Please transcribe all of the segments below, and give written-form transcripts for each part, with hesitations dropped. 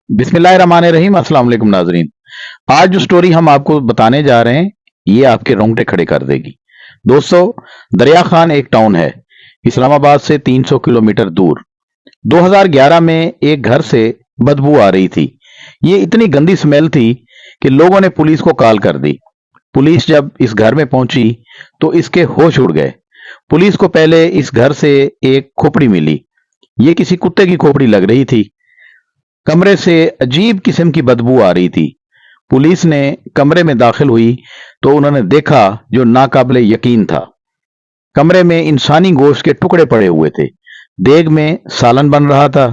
बिस्मिल्लाहिर्रहमानिर्रहीम। अस्सलाम वालेकुम नाजरीन। आज जो स्टोरी हम आपको बताने जा रहे हैं ये आपके रोंगटे खड़े कर देगी। दोस्तों, दरिया खान एक टाउन है इस्लामाबाद से 300 किलोमीटर दूर। 2011 में एक घर से बदबू आ रही थी। ये इतनी गंदी स्मेल थी कि लोगों ने पुलिस को कॉल कर दी। पुलिस जब इस घर में पहुंची तो इसके होश उड़ गए। पुलिस को पहले इस घर से एक खोपड़ी मिली। ये किसी कुत्ते की खोपड़ी लग रही थी। कमरे से अजीब किस्म की बदबू आ रही थी। पुलिस ने कमरे में दाखिल हुई तो उन्होंने देखा जो नाकाबिले यकीन था। कमरे में इंसानी गोश्त के टुकड़े पड़े हुए थे। देग में सालन बन रहा था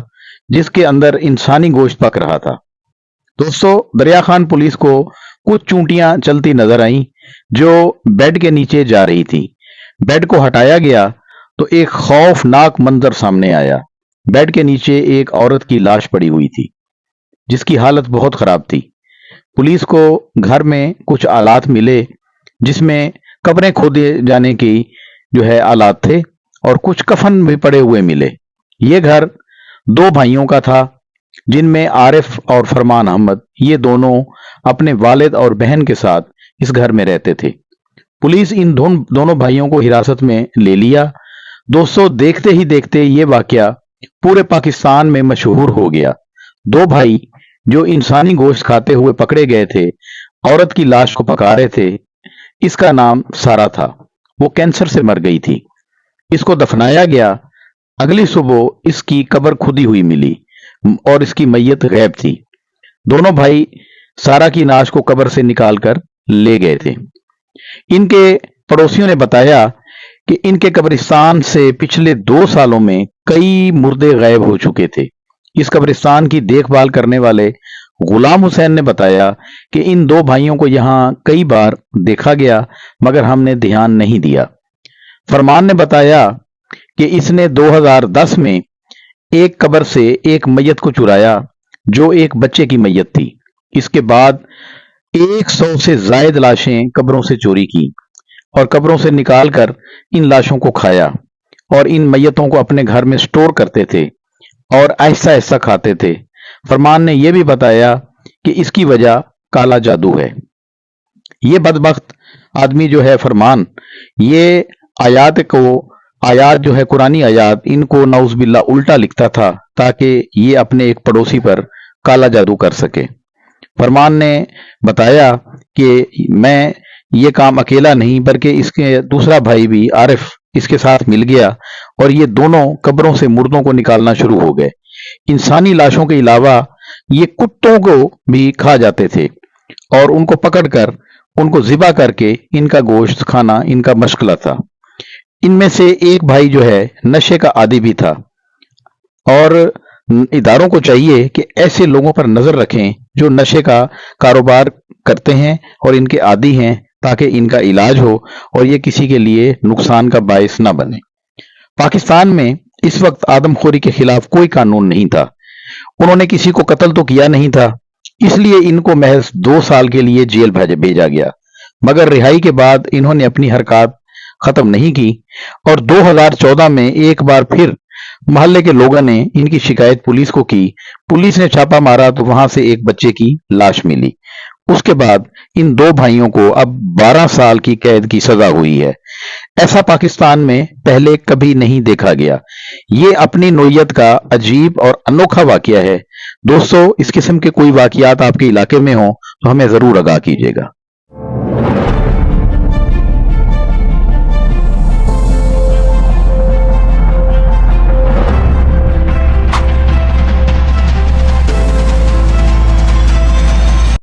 जिसके अंदर इंसानी गोश्त पक रहा था। दोस्तों, दरिया खान पुलिस को कुछ चूंटियां चलती नजर आईं जो बेड के नीचे जा रही थी। बेड को हटाया गया तो एक खौफनाक मंजर सामने आया। बेड के नीचे एक औरत की लाश पड़ी हुई थी जिसकी हालत बहुत खराब थी। पुलिस को घर में कुछ आलात मिले जिसमें कब्रें खोदे जाने की जो है आलात थे और कुछ कफन भी पड़े हुए मिले। ये घर दो भाइयों का था जिनमें आरिफ और फरमान अहमद, ये दोनों अपने वालिद और बहन के साथ इस घर में रहते थे। पुलिस इन दोनों भाइयों को हिरासत में ले लिया। दोस्तों, देखते ही देखते ये वाकया पूरे पाकिस्तान में मशहूर हो गया। दो भाई जो इंसानी गोश्त खाते हुए पकड़े गए थे, औरत की लाश को पका रहे थे। इसका नाम सारा था। वो कैंसर से मर गई थी। इसको दफनाया गया। अगली सुबह इसकी कब्र खुदी हुई मिली और इसकी मैयत गैब थी। दोनों भाई सारा की लाश को कब्र से निकालकर ले गए थे। इनके पड़ोसियों ने बताया कि इनके कब्रिस्तान से पिछले 2 सालों में कई मुर्दे गायब हो चुके थे। इस कब्रिस्तान की देखभाल करने वाले गुलाम हुसैन ने बताया कि इन दो भाइयों को यहां कई बार देखा गया मगर हमने ध्यान नहीं दिया। फरमान ने बताया कि इसने 2010 में एक कब्र से एक मैयत को चुराया जो एक बच्चे की मैयत थी। इसके बाद 100 से जायद लाशें कब्रों से चोरी की और कब्रों से निकालकर इन लाशों को खाया और इन मैयतों को अपने घर में स्टोर करते थे और ऐसा ऐसा खाते थे। फरमान ने यह भी बताया कि इसकी वजह काला जादू है। ये बदबख्त आदमी जो है फरमान, ये आयात जो है कुरानी आयात, इनको नाउज़बिल्ला उल्टा लिखता था ताकि ये अपने एक पड़ोसी पर काला जादू कर सके। फरमान ने बताया कि मैं ये काम अकेला नहीं बल्कि इसके दूसरा भाई भी आरिफ इसके साथ मिल गया और ये दोनों कब्रों से मुर्दों को निकालना शुरू हो गए। इंसानी लाशों के अलावा ये कुत्तों को भी खा जाते थे और उनको पकड़कर उनको ज़िबा करके इनका गोश्त खाना इनका मशगला था। इनमें से एक भाई जो है नशे का आदी भी था और इदारों को चाहिए कि ऐसे लोगों पर नजर रखें जो नशे का कारोबार करते हैं और इनके आदी हैं ताकि इनका इलाज हो और ये किसी के लिए नुकसान का बायस ना बने। पाकिस्तान में इस वक्त आदमखोरी के खिलाफ कोई कानून नहीं था। उन्होंने किसी को कत्ल तो किया नहीं था, इसलिए इनको महज 2 साल के लिए जेल भेजा गया। मगर रिहाई के बाद इन्होंने अपनी हरकत खत्म नहीं की और 2014 में एक बार फिर मोहल्ले के लोगों ने इनकी शिकायत पुलिस को की। पुलिस ने छापा मारा तो वहां से एक बच्चे की लाश मिली। उसके बाद इन दो भाइयों को अब 12 साल की कैद की सजा हुई है। ऐसा पाकिस्तान में पहले कभी नहीं देखा गया। ये अपनी नोयत का अजीब और अनोखा वाकया है। दोस्तों, इस किस्म के कोई वाकयात आपके इलाके में हो तो हमें जरूर आगाह कीजिएगा।